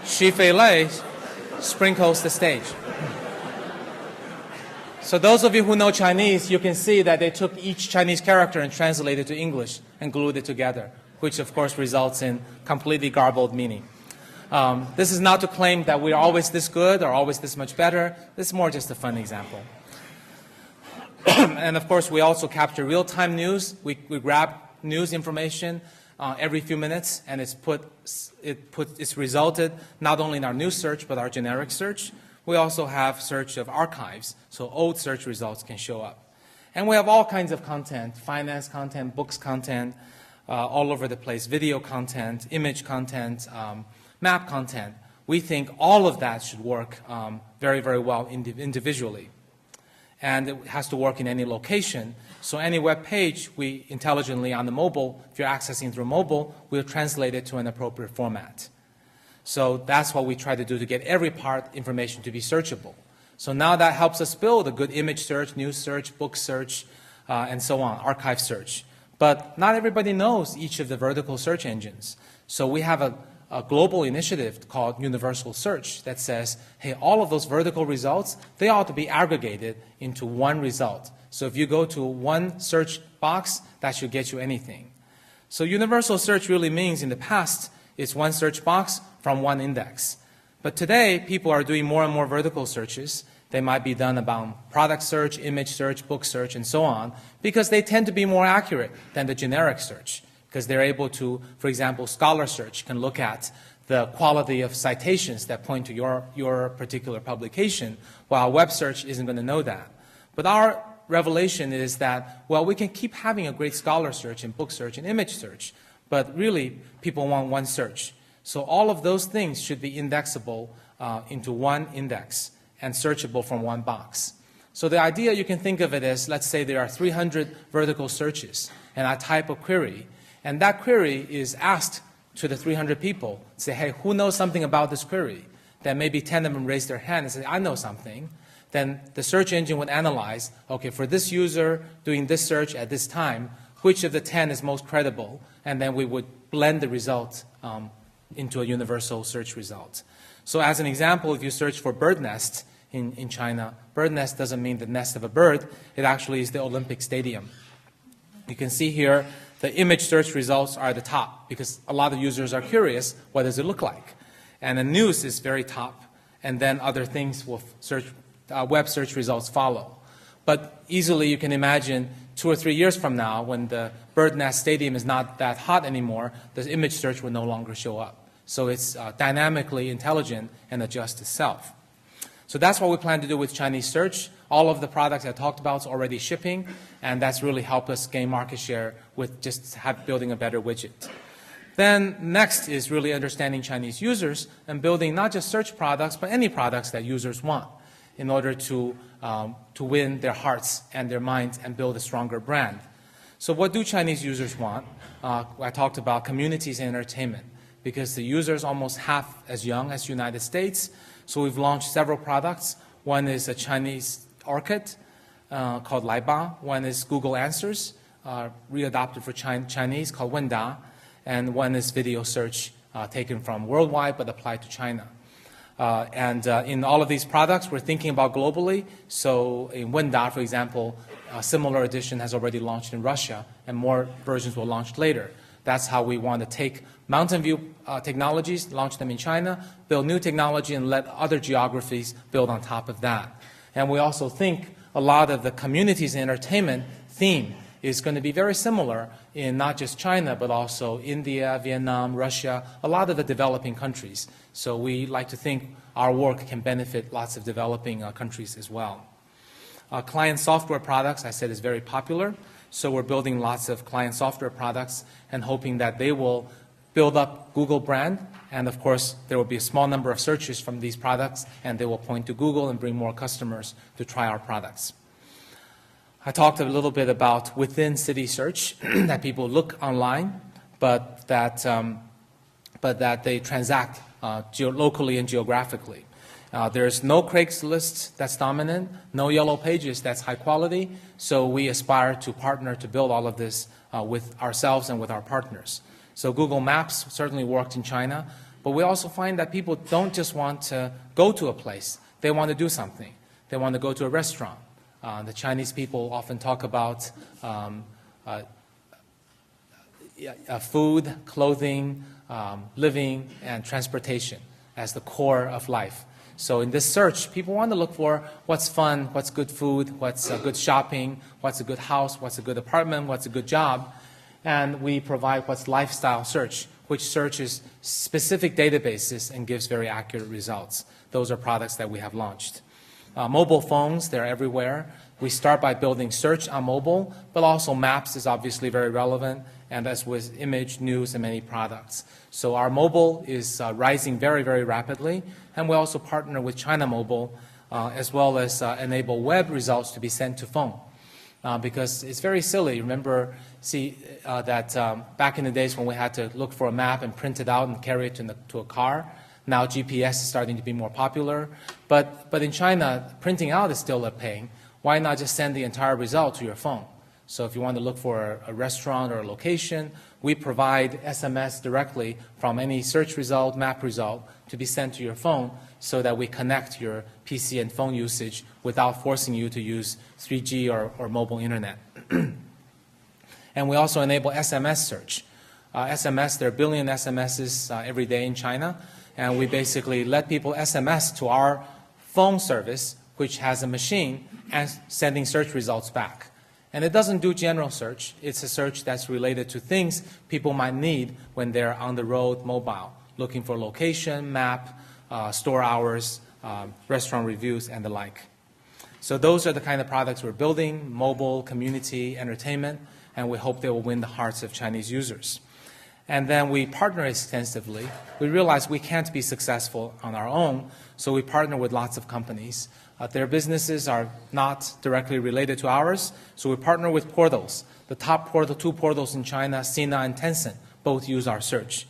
Xu Fei Lei sprinkles the stage. So those of you who know Chinese, you can see that they took each Chinese character and translated it to English and glued it together, which of course results in completely garbled meaning. This is not to claim that we're always this good or always this much better. This is more just a fun example. And of course, we also capture real-time news. We grab news information every few minutes, and it's resulted not only in our news search, but our generic search. We also have search of archives, so old search results can show up. And we have all kinds of content, finance content, books content, all over the place, video content, image content, map content. We think all of that should work very, very well individually. And it has to work in any location. So any web page, we intelligently on the mobile, if you're accessing through mobile, we'll translate it to an appropriate format. So that's what we try to do to get every part information to be searchable. So now that helps us build a good image search, news search, book search, and so on, archive search. But not everybody knows each of the vertical search engines. So we have a global initiative called Universal Search that says, hey, all of those vertical results, they ought to be aggregated into one result. So if you go to one search box, that should get you anything. So Universal Search really means in the past, it's one search box from one index. But today, people are doing more and more vertical searches. They might be done about product search, image search, book search, and so on, because they tend to be more accurate than the generic search. Because they're able to, for example, Scholar Search can look at the quality of citations that point to your particular publication, while web search isn't going to know that. But our revelation is that, well, we can keep having a great Scholar Search and book search and image search, but really people want one search. So all of those things should be indexable into one index and searchable from one box. So the idea, you can think of it as, let's say there are 300 vertical searches, and I type a query, and that query is asked to the 300 people, say, hey, who knows something about this query? Then maybe 10 of them raise their hand and say, I know something. Then the search engine would analyze, okay, for this user doing this search at this time, which of the 10 is most credible? And then we would blend the result into a universal search result. So as an example, if you search for bird nest in China, bird nest doesn't mean the nest of a bird. It actually is the Olympic Stadium. You can see here the image search results are at the top because a lot of users are curious, what does it look like? And the news is very top, and then other things will web search results follow. But easily you can imagine 2 or 3 years from now, when the bird nest stadium is not that hot anymore, the image search will no longer show up. So it's dynamically intelligent and adjusts itself. So that's what we plan to do with Chinese search. All of the products I talked about is already shipping, and that's really helped us gain market share with just building a better widget. Then next is really understanding Chinese users and building not just search products, but any products that users want in order to win their hearts and their minds and build a stronger brand. So what do Chinese users want? I talked about communities and entertainment, because the users almost half as young as United States. So we've launched several products. One is a Chinese orchid called Laiba. One is Google Answers, readopted for Chinese, called Wenda. And one is video search taken from worldwide but applied to China. In all of these products, we're thinking about globally. So in Wenda, for example, a similar edition has already launched in Russia, and more versions will launch later. That's how we want to take Mountain View technologies, launch them in China, build new technology, and let other geographies build on top of that. And we also think a lot of the communities and entertainment theme is going to be very similar in not just China, but also India, Vietnam, Russia, a lot of the developing countries. So we like to think our work can benefit lots of developing countries as well. Client software products, I said, is very popular. So we're building lots of client software products and hoping that they will build up Google brand. And of course, there will be a small number of searches from these products, and they will point to Google and bring more customers to try our products. I talked a little bit about within city search, that people look online, but that they transact locally and geographically. There's no Craigslist that's dominant, no Yellow Pages that's high quality, so we aspire to partner to build all of this with ourselves and with our partners. So Google Maps certainly worked in China, but we also find that people don't just want to go to a place, they want to do something. They want to go to a restaurant. The Chinese people often talk about food, clothing, living, and transportation as the core of life. So in this search, people want to look for what's fun, what's good food, what's good shopping, what's a good house, what's a good apartment, what's a good job. And we provide what's lifestyle search, which searches specific databases and gives very accurate results. Those are products that we have launched. Mobile phones, they're everywhere. We start by building search on mobile, but also maps is obviously very relevant, and as with image, news, and many products. So our mobile is rising very, very rapidly, and we also partner with China Mobile as well as enable web results to be sent to phone. Because it's very silly. Remember, that back in the days when we had to look for a map and print it out and carry it to a car, now GPS is starting to be more popular. But in China, printing out is still a pain. Why not just send the entire result to your phone? So if you want to look for a restaurant or a location, we provide SMS directly from any search result, map result, to be sent to your phone so that we connect your PC and phone usage without forcing you to use 3G or mobile internet. And we also enable SMS search. SMS, there are 1 billion SMSs every day in China, and we basically let people SMS to our phone service, which has a machine, and sending search results back. And it doesn't do general search. It's a search that's related to things people might need when they're on the road mobile, looking for location, map, store hours, restaurant reviews, and the like. So those are the kind of products we're building, mobile, community, entertainment, and we hope they will win the hearts of Chinese users. And then we partner extensively. We realize we can't be successful on our own, so we partner with lots of companies. Their businesses are not directly related to ours, so we partner with portals. The top two portals in China, Sina and Tencent, both use our search.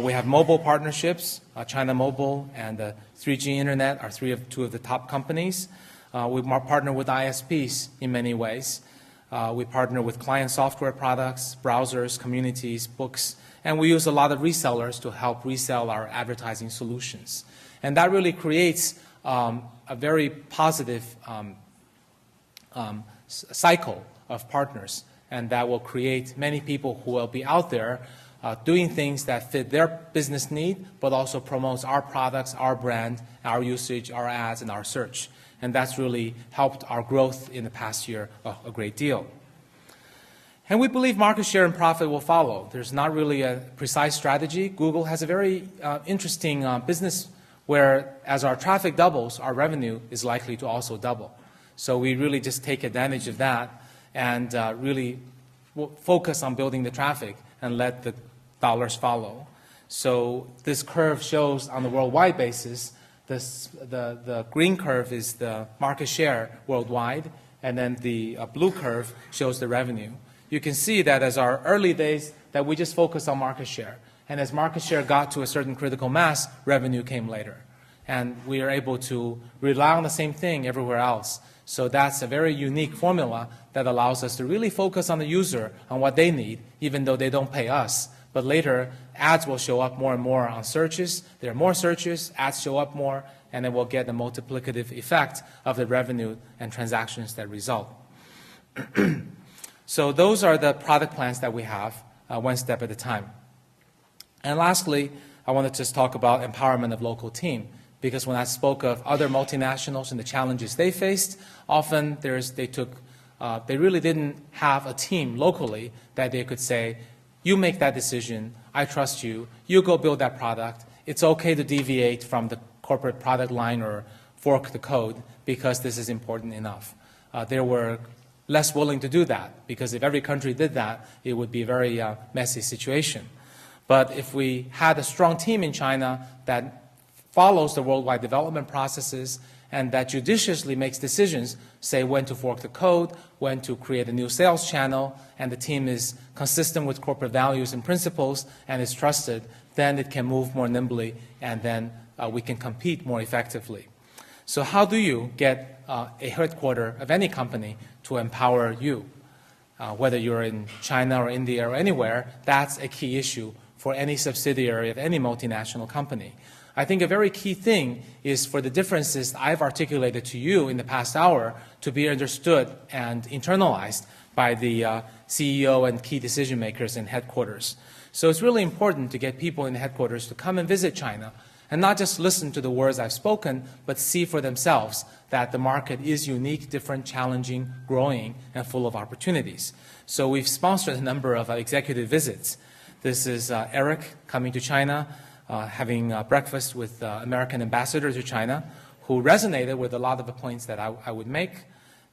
We have mobile partnerships. China Mobile and 3G Internet are two of the top companies. We partner with ISPs in many ways. We partner with client software products, browsers, communities, books, and we use a lot of resellers to help resell our advertising solutions. And that really creates a very positive cycle of partners, and that will create many people who will be out there doing things that fit their business need, but also promotes our products, our brand, our usage, our ads, and our search. And that's really helped our growth in the past year a great deal. And we believe market share and profit will follow. There's not really a precise strategy. Google has a very interesting business where as our traffic doubles, our revenue is likely to also double. So we really just take advantage of that and really focus on building the traffic and let the dollars follow. So this curve shows on the worldwide basis, the green curve is the market share worldwide, and then the blue curve shows the revenue. You can see that as our early days that we just focused on market share. And as market share got to a certain critical mass, revenue came later. And we are able to rely on the same thing everywhere else. So that's a very unique formula that allows us to really focus on the user, on what they need, even though they don't pay us. But later, ads will show up more and more on searches. There are more searches, ads show up more, and then we'll get the multiplicative effect of the revenue and transactions that result. So those are the product plans that we have, one step at a time. And lastly, I want to just talk about empowerment of local team, because when I spoke of other multinationals and the challenges they faced, often they really didn't have a team locally that they could say, you make that decision, I trust you, you go build that product, it's okay to deviate from the corporate product line or fork the code because this is important enough. They were less willing to do that, because if every country did that, it would be a very messy situation. But if we had a strong team in China that follows the worldwide development processes and that judiciously makes decisions, say when to fork the code, when to create a new sales channel, and the team is consistent with corporate values and principles and is trusted, then it can move more nimbly, and then we can compete more effectively. So how do you get a headquarter of any company to empower you? Whether you're in China or India or anywhere, that's a key issue for any subsidiary of any multinational company. I think a very key thing is for the differences I've articulated to you in the past hour to be understood and internalized by the CEO and key decision makers in headquarters. So it's really important to get people in headquarters to come and visit China and not just listen to the words I've spoken, but see for themselves that the market is unique, different, challenging, growing, and full of opportunities. So we've sponsored a number of executive visits. This is Eric coming to China, having breakfast with American ambassador to China, who resonated with a lot of the points that I would make.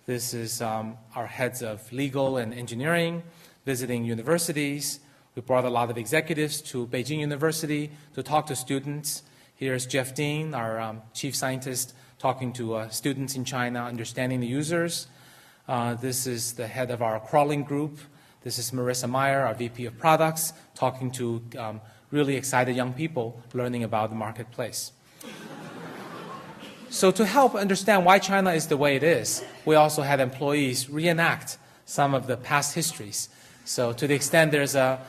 This is our heads of legal and engineering, visiting universities. We brought a lot of executives to Beijing University to talk to students. Here's Jeff Dean, our chief scientist, talking to students in China, understanding the users. This is the head of our crawling group. This is Marissa Meyer, our VP of products, talking to really excited young people learning about the marketplace. So to help understand why China is the way it is, we also had employees reenact some of the past histories. So to the extent there's a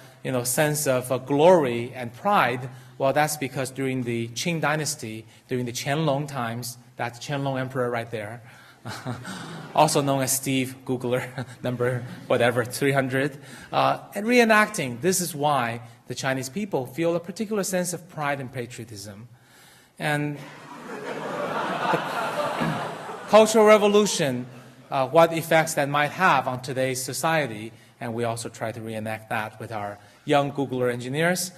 sense of glory and pride, well, that's because during the Qing dynasty, during the Qianlong times, that's Qianlong Emperor right there, also known as Steve Googler, number whatever, 300. And reenacting, this is why the Chinese people feel a particular sense of pride and patriotism. And the Cultural Revolution, what effects that might have on today's society, and we also try to reenact that with our young Googler engineers.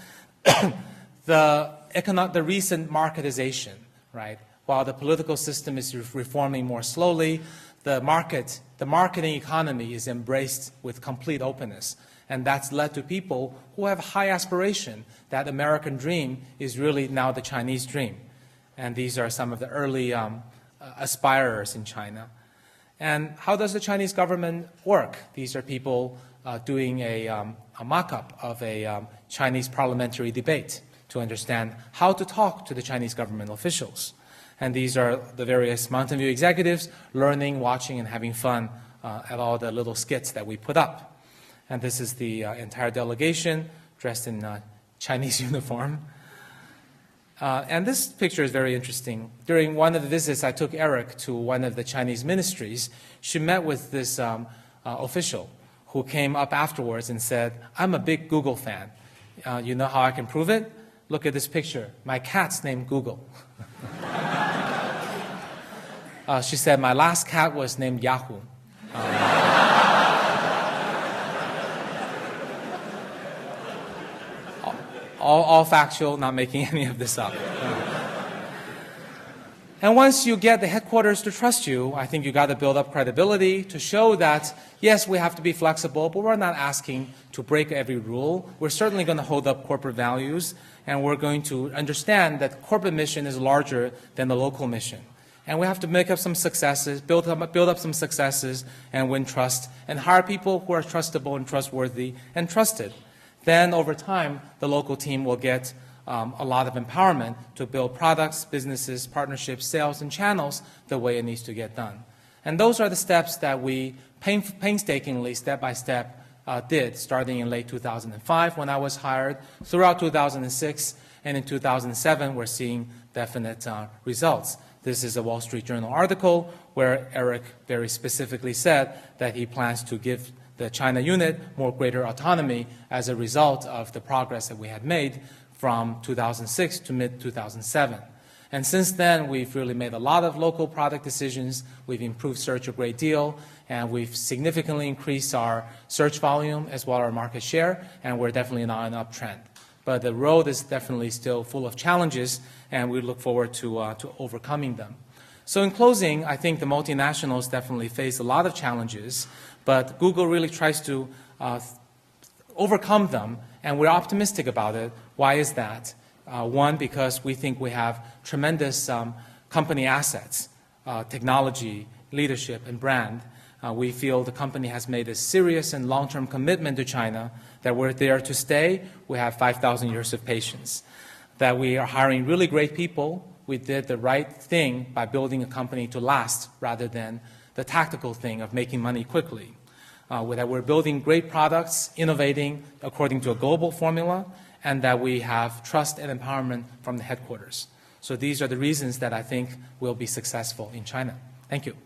The recent marketization, right? While the political system is reforming more slowly, the marketing economy is embraced with complete openness. And that's led to people who have high aspiration that American dream is really now the Chinese dream. And these are some of the early aspirers in China. And how does the Chinese government work? These are people doing a mock-up of a Chinese parliamentary debate to understand how to talk to the Chinese government officials. And these are the various Mountain View executives learning, watching, and having fun at all the little skits that we put up. And this is the entire delegation dressed in Chinese uniform. And this picture is very interesting. During one of the visits, I took Eric to one of the Chinese ministries. She met with this official who came up afterwards and said, I'm a big Google fan. You know how I can prove it? Look at this picture. My cat's named Google. She said, my last cat was named Yahoo. All factual, not making any of this up. And once you get the headquarters to trust you, I think you got to build up credibility to show that, yes, we have to be flexible, but we're not asking to break every rule. We're certainly going to hold up corporate values, and we're going to understand that corporate mission is larger than the local mission. And we have to make up some successes, build up some successes, and win trust, and hire people who are trustable and trustworthy and trusted. Then, over time, the local team will get a lot of empowerment to build products, businesses, partnerships, sales, and channels the way it needs to get done. And those are the steps that we painstakingly, step by step, did, starting in late 2005 when I was hired, throughout 2006, and in 2007 we're seeing definite results. This is a Wall Street Journal article where Eric very specifically said that he plans to give the China unit more greater autonomy as a result of the progress that we had made from 2006 to mid-2007. And since then, we've really made a lot of local product decisions. We've improved search a great deal, and we've significantly increased our search volume as well as our market share, and we're definitely on an uptrend. But the road is definitely still full of challenges, and we look forward to overcoming them. So in closing, I think the multinationals definitely face a lot of challenges, but Google really tries to overcome them, and we're optimistic about it. Why is that? One, because we think we have tremendous company assets, technology, leadership, and brand. We feel the company has made a serious and long-term commitment to China, that we're there to stay. We have 5,000 years of patience, that we are hiring really great people. We did the right thing by building a company to last rather than the tactical thing of making money quickly. That we're building great products, innovating according to a global formula, and that we have trust and empowerment from the headquarters. So these are the reasons that I think we'll be successful in China. Thank you.